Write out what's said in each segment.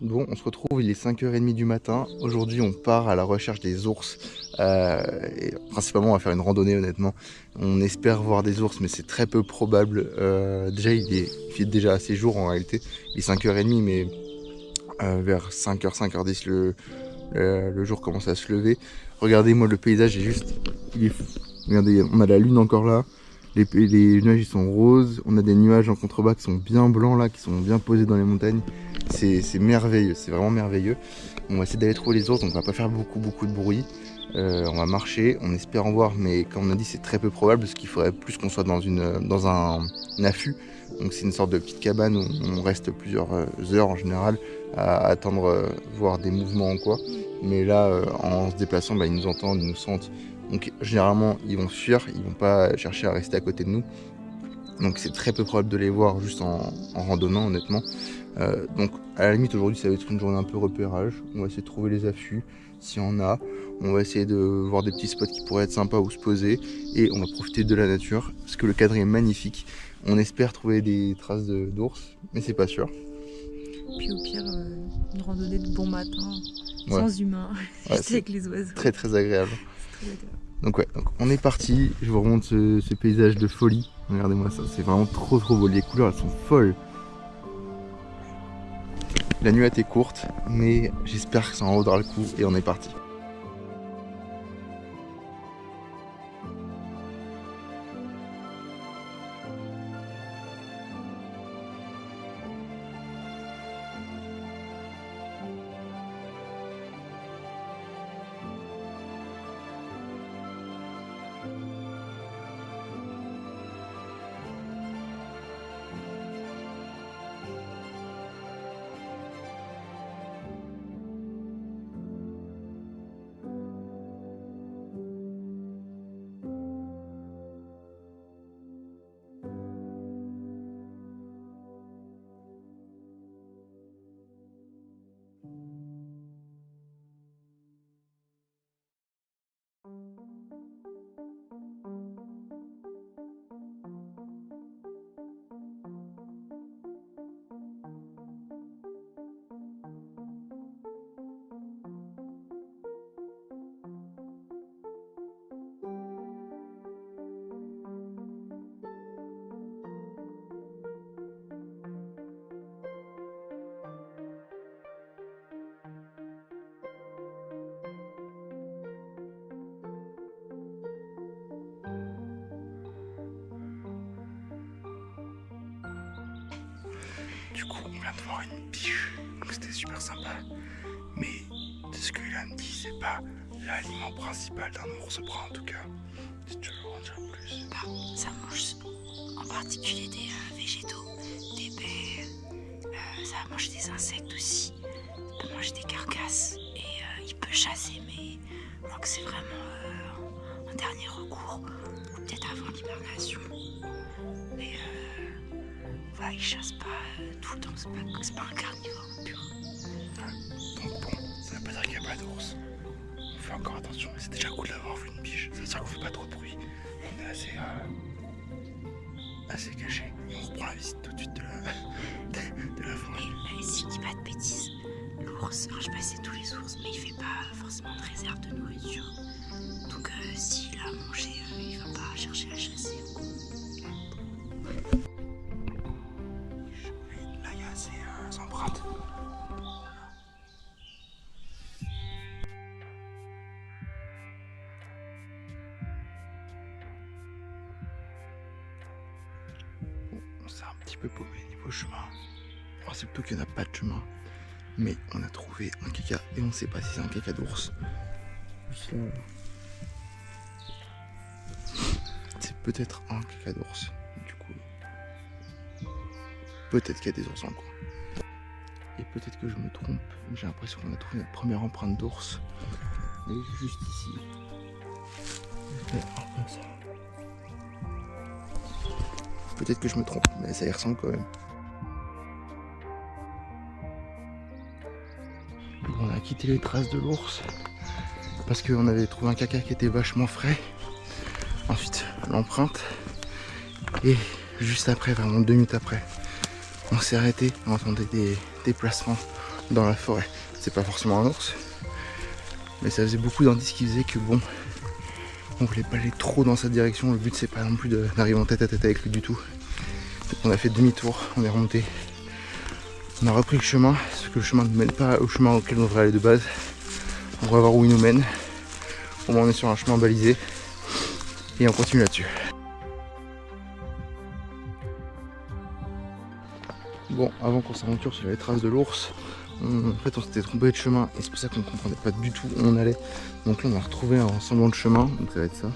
Bon, on se retrouve, il est 5h30 du matin. Aujourd'hui, on part à la recherche des ours. Et principalement, on va faire une randonnée, honnêtement. On espère voir des ours, mais c'est très peu probable. Déjà, il fait déjà assez jour en réalité. Il est 5h30, mais vers 5h, 5h10, le jour commence à se lever. Regardez, moi, le paysage est juste... Il est fou. Regardez, on a la lune encore là. Les nuages ils sont roses. On a des nuages en contrebas qui sont bien blancs là, qui sont bien posés dans les montagnes. C'est merveilleux, c'est vraiment merveilleux. On va essayer d'aller trouver les ours, donc on va pas faire beaucoup de bruit. On va marcher, on espère en voir, mais comme on a dit, c'est très peu probable parce qu'il faudrait plus qu'on soit dans un affût. Donc c'est une sorte de petite cabane où on reste plusieurs heures en général à attendre voir des mouvements ou quoi. Mais là, en se déplaçant, ils nous entendent, ils nous sentent. Donc généralement, ils vont fuir, ils vont pas chercher à rester à côté de nous. Donc c'est très peu probable de les voir juste en randonnant, honnêtement. Donc à la limite aujourd'hui ça va être une journée un peu repérage. On va essayer de trouver les affûts s'il y en a. On va essayer de voir des petits spots qui pourraient être sympas où se poser. Et on va profiter de la nature parce que le cadre est magnifique. On espère trouver des traces d'ours, mais c'est pas sûr. Puis au pire, une randonnée de bon matin, Ouais. sans humain, Ouais, juste avec les oiseaux. très agréable. C'est très agréable. Donc ouais, donc on est parti. Je vous remonte ce paysage de folie. Regardez-moi ça, c'est vraiment trop beau. Les couleurs elles sont folles. La nuit a été courte, mais j'espère que ça en vaudra le coup et on est parti. Du coup, on vient de voir une biche, donc c'était super sympa. Mais de ce que Ilan me dit, c'est pas l'aliment principal d'un ours brun en tout cas. Si tu veux en dire plus. Ça mange en particulier des végétaux, des baies, ça va manger des insectes aussi, il peut manger des carcasses et il peut chasser, mais je crois que c'est vraiment un dernier recours, ou peut-être avant l'hibernation. Mais voilà, il chasse pas tout le temps, c'est pas un carnivore pur. Donc bon, ça veut pas dire qu'il n'y a pas d'ours. On fait encore attention, mais c'est déjà cool d'avoir vu une biche. Ça veut dire qu'on fait pas trop de bruit. On est assez caché. On reprend la visite tout de suite de la forêt. Et si je dis pas de bêtises, l'ours, alors je sais pas si c'est tous les ours, mais il fait pas forcément de réserve de nourriture. Donc s'il a mangé, il va pas chercher à chasser. Là, il y a ces empreintes. On s'est un petit peu paumé niveau chemin. Enfin, c'est plutôt qu'il n'y en a pas de chemin. Mais on a trouvé un caca et on ne sait pas si c'est un caca d'ours. C'est peut-être un caca d'ours. Du coup, peut-être qu'il y a des ours en coin. Et peut-être que je me trompe. J'ai l'impression qu'on a trouvé notre première empreinte d'ours. Elle est juste ici. Peut-être que je me trompe, mais ça y ressemble quand même. On a quitté les traces de l'ours parce qu'on avait trouvé un caca qui était vachement frais. Ensuite, l'empreinte. Et juste après, vraiment 2 minutes après, on s'est arrêté. On entendait des déplacements dans la forêt. C'est pas forcément un ours, mais ça faisait beaucoup d'indices qui faisaient que bon, on voulait pas aller trop dans sa direction. Le but c'est pas non plus d'arriver en tête à tête avec lui du tout. Donc on a fait demi-tour, on est remonté, on a repris le chemin, parce que le chemin ne mène pas au chemin auquel on devrait aller de base. On va voir où il nous mène. Au moins on est sur un chemin balisé et on continue là-dessus. Bon, avant qu'on s'aventure sur les traces de l'ours, en fait on s'était trompé de chemin et c'est pour ça qu'on ne comprenait pas du tout où on allait. Donc là on a retrouvé un semblant de chemin, donc ça va être ça.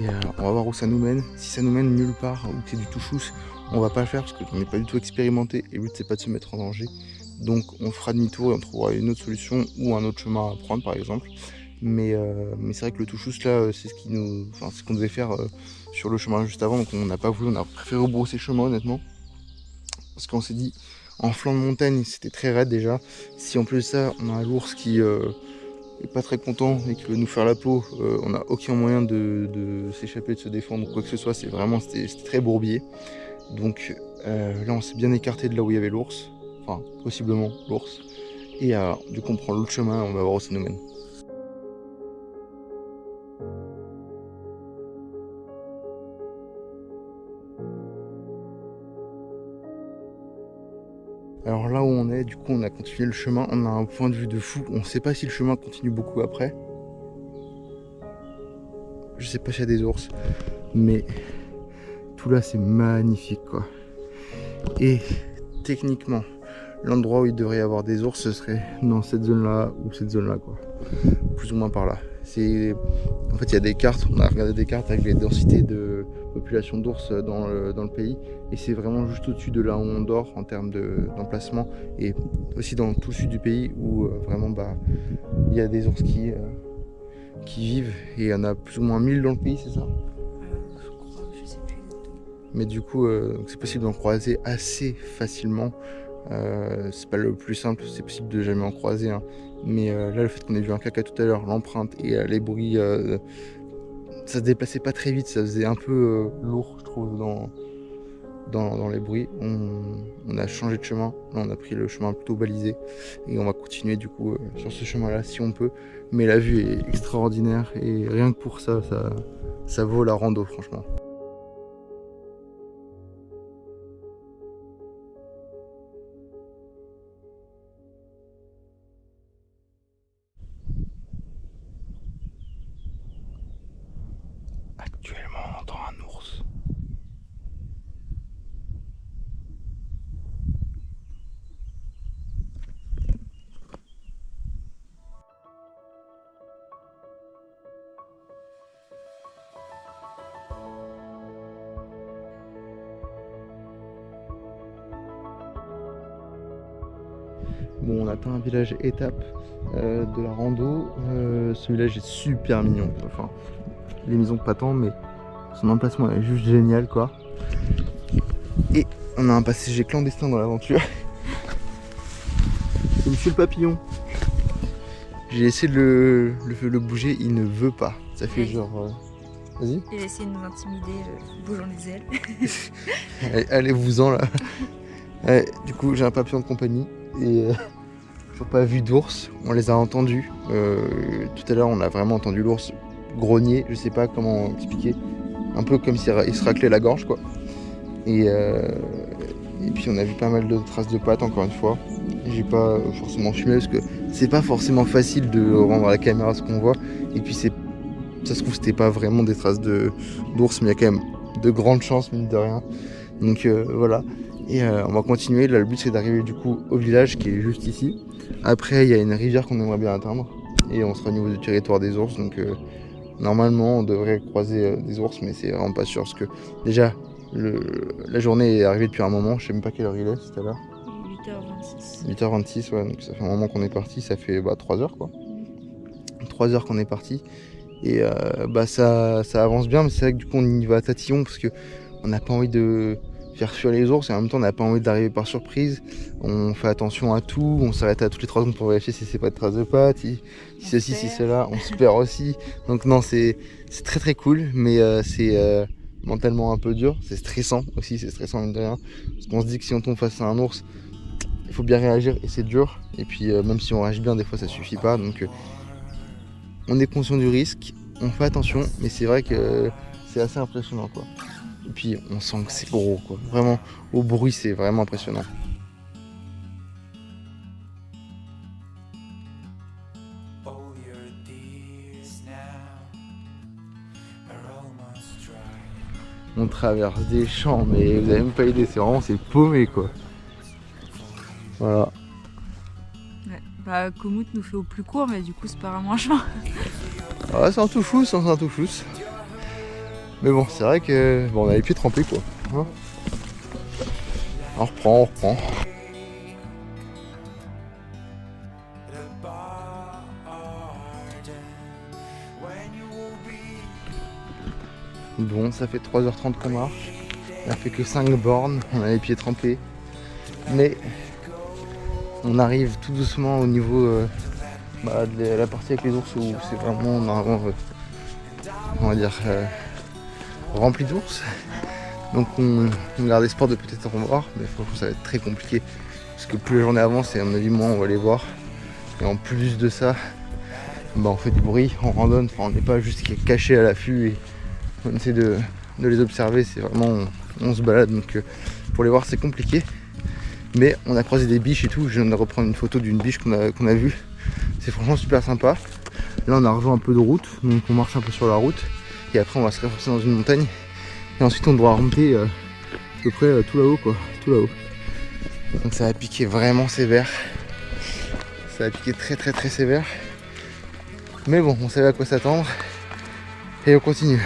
Et on va voir où ça nous mène. Si ça nous mène nulle part ou que c'est du tout chousse, on va pas le faire parce qu'on n'est pas du tout expérimenté et le but c'est pas de se mettre en danger. Donc on fera demi-tour et on trouvera une autre solution ou un autre chemin à prendre par exemple. Mais c'est vrai que le tout chousse là c'est ce qu'on devait faire sur le chemin juste avant, donc on n'a pas voulu, on a préféré rebrousser chemin honnêtement. Parce qu'on s'est dit, en flanc de montagne, c'était très raide déjà. Si en plus de ça, on a un ours qui est pas très content et qui veut nous faire la peau, on n'a aucun moyen de s'échapper, de se défendre ou quoi que ce soit. C'était très bourbier. Donc là, on s'est bien écarté de là où il y avait l'ours. Enfin, possiblement l'ours. Et du coup, on prend l'autre chemin et on va voir où ça nous mène. Alors là où on est, du coup on a continué le chemin, on a un point de vue de fou, on sait pas si le chemin continue beaucoup après. Je sais pas s'il y a des ours, mais tout là c'est magnifique quoi. Et techniquement, l'endroit où il devrait y avoir des ours, ce serait dans cette zone là ou cette zone là quoi. Plus ou moins par là. En fait il y a des cartes, on a regardé des cartes avec les densités de population d'ours dans le pays et c'est vraiment juste au-dessus de là où on dort en termes d'emplacement et aussi dans tout le sud du pays où vraiment il y a des ours qui vivent et il y en a plus ou moins 1000 dans le pays, c'est ça? Je crois, je sais plus exactement. Mais du coup c'est possible d'en croiser assez facilement. C'est pas le plus simple, c'est possible de jamais en croiser hein. Mais là le fait qu'on ait vu un caca tout à l'heure, l'empreinte et les bruits, ça se déplaçait pas très vite, ça faisait un peu lourd je trouve dans les bruits. On a changé de chemin, là on a pris le chemin plutôt balisé et on va continuer du coup sur ce chemin là si on peut. Mais la vue est extraordinaire et rien que pour ça vaut la rando franchement. Actuellement, on entend un ours. Bon, on atteint un village étape de la rando. Ce village est super mignon. Enfin, les maisons pas tant, mais son emplacement est juste génial quoi. Et on a un passager clandestin dans l'aventure. C'est Monsieur le Papillon. J'ai essayé de le bouger, il ne veut pas. Ça fait genre... Vas-y. Il a essayé de nous intimider, bougeant les ailes. Allez-vous-en là. Du coup, j'ai un papillon de compagnie et toujours pas vu d'ours. On les a entendus. Tout à l'heure, on a vraiment entendu l'ours grogner. Je sais pas comment expliquer. Un peu comme s'il se raclait la gorge quoi. Et puis on a vu pas mal de traces de pattes encore une fois. J'ai pas forcément filmé parce que c'est pas forcément facile de rendre à la caméra ce qu'on voit. Et puis ça se trouve c'était pas vraiment des traces d'ours, mais il y a quand même de grandes chances mine de rien. Donc voilà. Et on va continuer. Là le but c'est d'arriver du coup au village qui est juste ici. Après il y a une rivière qu'on aimerait bien atteindre. Et on sera au niveau du territoire des ours. Donc normalement on devrait croiser des ours, mais c'est vraiment pas sûr parce que déjà la journée est arrivée depuis un moment. Je sais même pas quelle heure il est, c'est à l'heure. 8h26. 8h26, ouais, donc ça fait un moment qu'on est parti, ça fait 3 heures quoi. 3 heures qu'on est parti. Et ça avance bien, mais c'est vrai que du coup on y va à tatillon parce que on n'a pas envie de faire fuir les ours et en même temps on n'a pas envie d'arriver par surprise. On fait attention à tout, on s'arrête à toutes les 3 secondes pour vérifier si c'est pas de traces de pattes, si ceci, si cela, on se perd aussi. Donc non, c'est très très cool, mais c'est mentalement un peu dur, c'est stressant aussi, c'est stressant mine de rien. Parce qu'on se dit que si on tombe face à un ours, il faut bien réagir et c'est dur. Et puis même si on réagit bien, des fois ça suffit pas. Donc on est conscient du risque, on fait attention, mais c'est vrai que c'est assez impressionnant quoi. Et puis on sent que c'est gros quoi. Vraiment, au bruit c'est vraiment impressionnant. On traverse des champs, mais vous avez même pas idée, c'est vraiment c'est paumé quoi. Voilà. Ouais. Bah, Komoot nous fait au plus court, mais du coup, c'est pas vraiment un chemin. Ah, c'est un tout fou, c'est un tout fou. Mais bon, c'est vrai que bon, on a les pieds trempés quoi. Hein, on reprend. Bon, ça fait 3h30 qu'on marche. On a fait que 5 bornes, on a les pieds trempés. Mais on arrive tout doucement au niveau de la partie avec les ours où c'est vraiment normalement, on va dire, rempli d'ours. Donc on garde espoir de peut-être en voir, mais franchement ça va être très compliqué. Parce que plus la journée avance, et à mon avis moins on va les voir. Et en plus de ça, bah, on fait du bruit, on randonne, enfin, on n'est pas juste caché à l'affût et on essaie de les observer, c'est vraiment on se balade, donc pour les voir c'est compliqué. Mais on a croisé des biches et tout, je viens de reprendre une photo d'une biche qu'on a vue. C'est franchement super sympa. Là on a rejoint un peu de route, donc on marche un peu sur la route. Et après on va se renforcer dans une montagne. Et ensuite on devra remonter à peu près tout là-haut quoi, tout là-haut. Donc ça va piquer vraiment sévère. Ça va piquer très sévère. Mais bon, on savait à quoi s'attendre. Et on continue.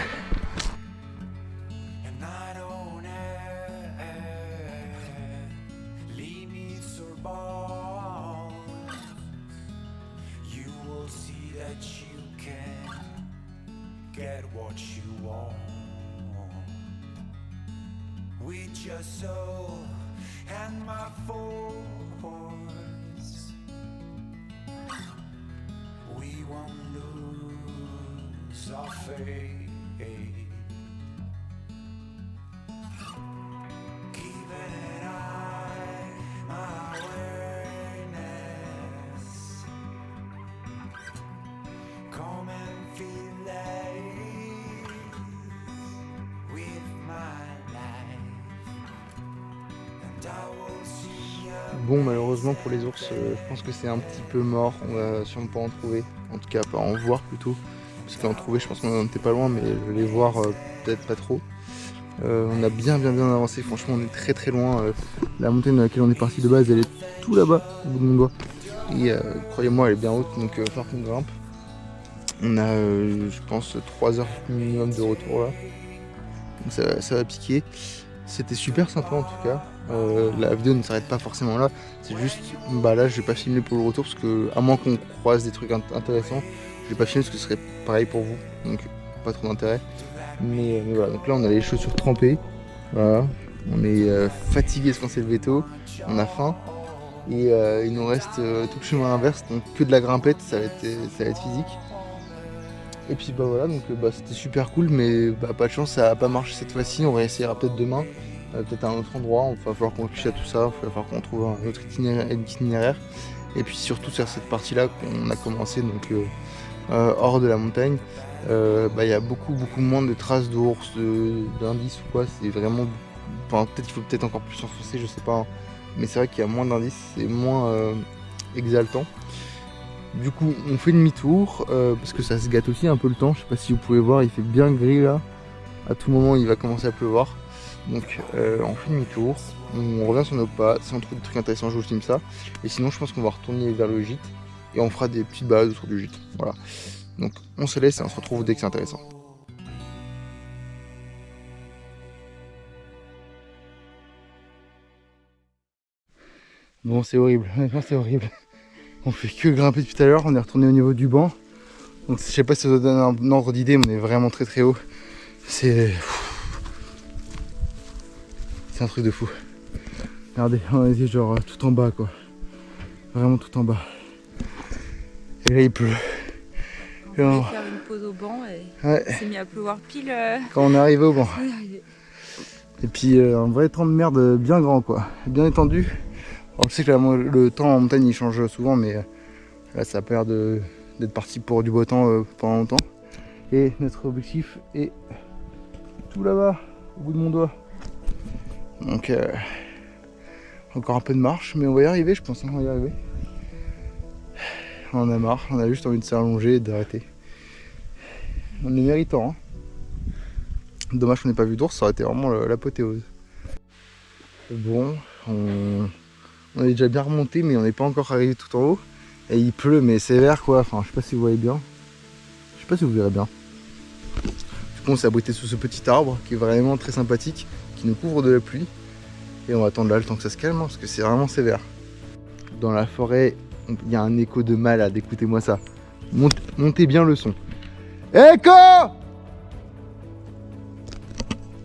Bon, malheureusement pour les ours, je pense que c'est un petit peu mort. On va sûrement pas en trouver, en tout cas pas en voir plutôt. Parce qu'en trouver, je pense qu'on en était pas loin, mais les voir peut-être pas trop. On a bien avancé, franchement on est très loin. La montagne dans laquelle on est parti de base, elle est tout là-bas, au bout de mon doigt. Et croyez-moi, elle est bien haute, donc il va falloir qu'on grimpe. On a, je pense, 3 heures minimum de retour là. Donc ça va piquer. C'était super sympa en tout cas. La vidéo ne s'arrête pas forcément là. C'est juste, bah là je vais pas filmer pour le retour parce que, à moins qu'on croise des trucs intéressants, je vais pas filmer parce que ce serait pareil pour vous. Donc pas trop d'intérêt. Mais voilà, donc là on a les chaussures trempées. Voilà. On est fatigué parce qu'on s'est levé tôt. On a faim. Et il nous reste tout le chemin inverse, donc que de la grimpette, ça va être physique. Et puis bah voilà, donc c'était super cool, mais pas de chance, ça n'a pas marché cette fois-ci. On réessayera peut-être demain, peut-être à un autre endroit. Il va falloir qu'on réfléchisse à tout ça, il va falloir qu'on trouve un autre itinéraire. Et puis surtout sur cette partie-là qu'on a commencé, donc hors de la montagne, il y a beaucoup moins de traces d'ours, d'indices ou quoi. C'est vraiment, enfin, peut-être il faut peut-être encore plus s'enfoncer, je sais pas. Hein. Mais c'est vrai qu'il y a moins d'indices, c'est moins exaltant. Du coup on fait demi-tour parce que ça se gâte aussi un peu le temps. Je sais pas si vous pouvez voir, il fait bien gris là. À tout moment il va commencer à pleuvoir. Donc on fait demi-tour, on revient sur nos pas. Si on trouve des trucs intéressants je vous filme ça. Et sinon je pense qu'on va retourner vers le gîte et on fera des petites balades autour du gîte. Voilà. Donc on se laisse et on se retrouve dès que c'est intéressant. Bon c'est horrible, honnêtement c'est horrible. On fait que grimper depuis tout à l'heure, on est retourné au niveau du banc. Donc je sais pas si ça vous donne un ordre d'idée, mais on est vraiment très haut. C'est un truc de fou. Regardez, on est genre tout en bas quoi. Vraiment tout en bas. Et là il pleut. On voulait faire une pause au banc et il s'est mis à pleuvoir pile quand on est arrivé au banc. Et puis un vrai temps de merde bien grand quoi, bien étendu. Alors, je sais que le temps en montagne il change souvent, mais là ça a pas l'air d'être parti pour du beau temps pendant longtemps. Et notre objectif est tout là-bas, au bout de mon doigt. Donc encore un peu de marche, mais on va y arriver, je pense, on va y arriver. On en a marre, on a juste envie de s'allonger et d'arrêter. On est méritant, hein. Dommage qu'on n'ait pas vu d'ours, ça aurait été vraiment l'apothéose. Bon, on est déjà bien remonté, mais on n'est pas encore arrivé tout en haut. Et il pleut, mais sévère quoi, enfin je sais pas si vous voyez bien. Je sais pas si vous verrez bien. Du coup on s'est abrité sous ce petit arbre qui est vraiment très sympathique, qui nous couvre de la pluie. Et on va attendre là le temps que ça se calme, hein, parce que c'est vraiment sévère. Dans la forêt, il y a un écho de malade, écoutez-moi ça. Montez bien le son. Écho!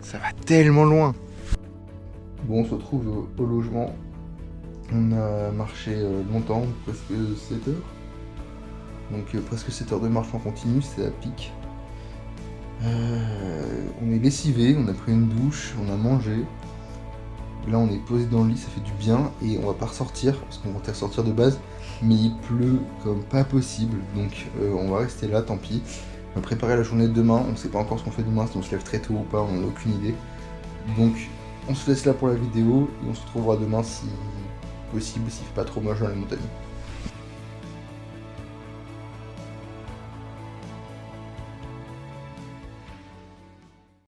Ça va tellement loin. Bon, on se retrouve au logement. On a marché longtemps, presque 7 heures. Donc presque 7 heures de marche en continu, c'est à pic. On est lessivé, on a pris une douche, on a mangé. Là on est posé dans le lit, ça fait du bien et on va pas ressortir parce qu'on comptait ressortir de base, mais il pleut comme pas possible, donc on va rester là, tant pis. On va préparer la journée de demain, on sait pas encore ce qu'on fait demain, si on se lève très tôt ou pas, on n'a aucune idée. Donc on se laisse là pour la vidéo et on se retrouvera demain si possible, s'il fait pas trop moche dans les montagnes.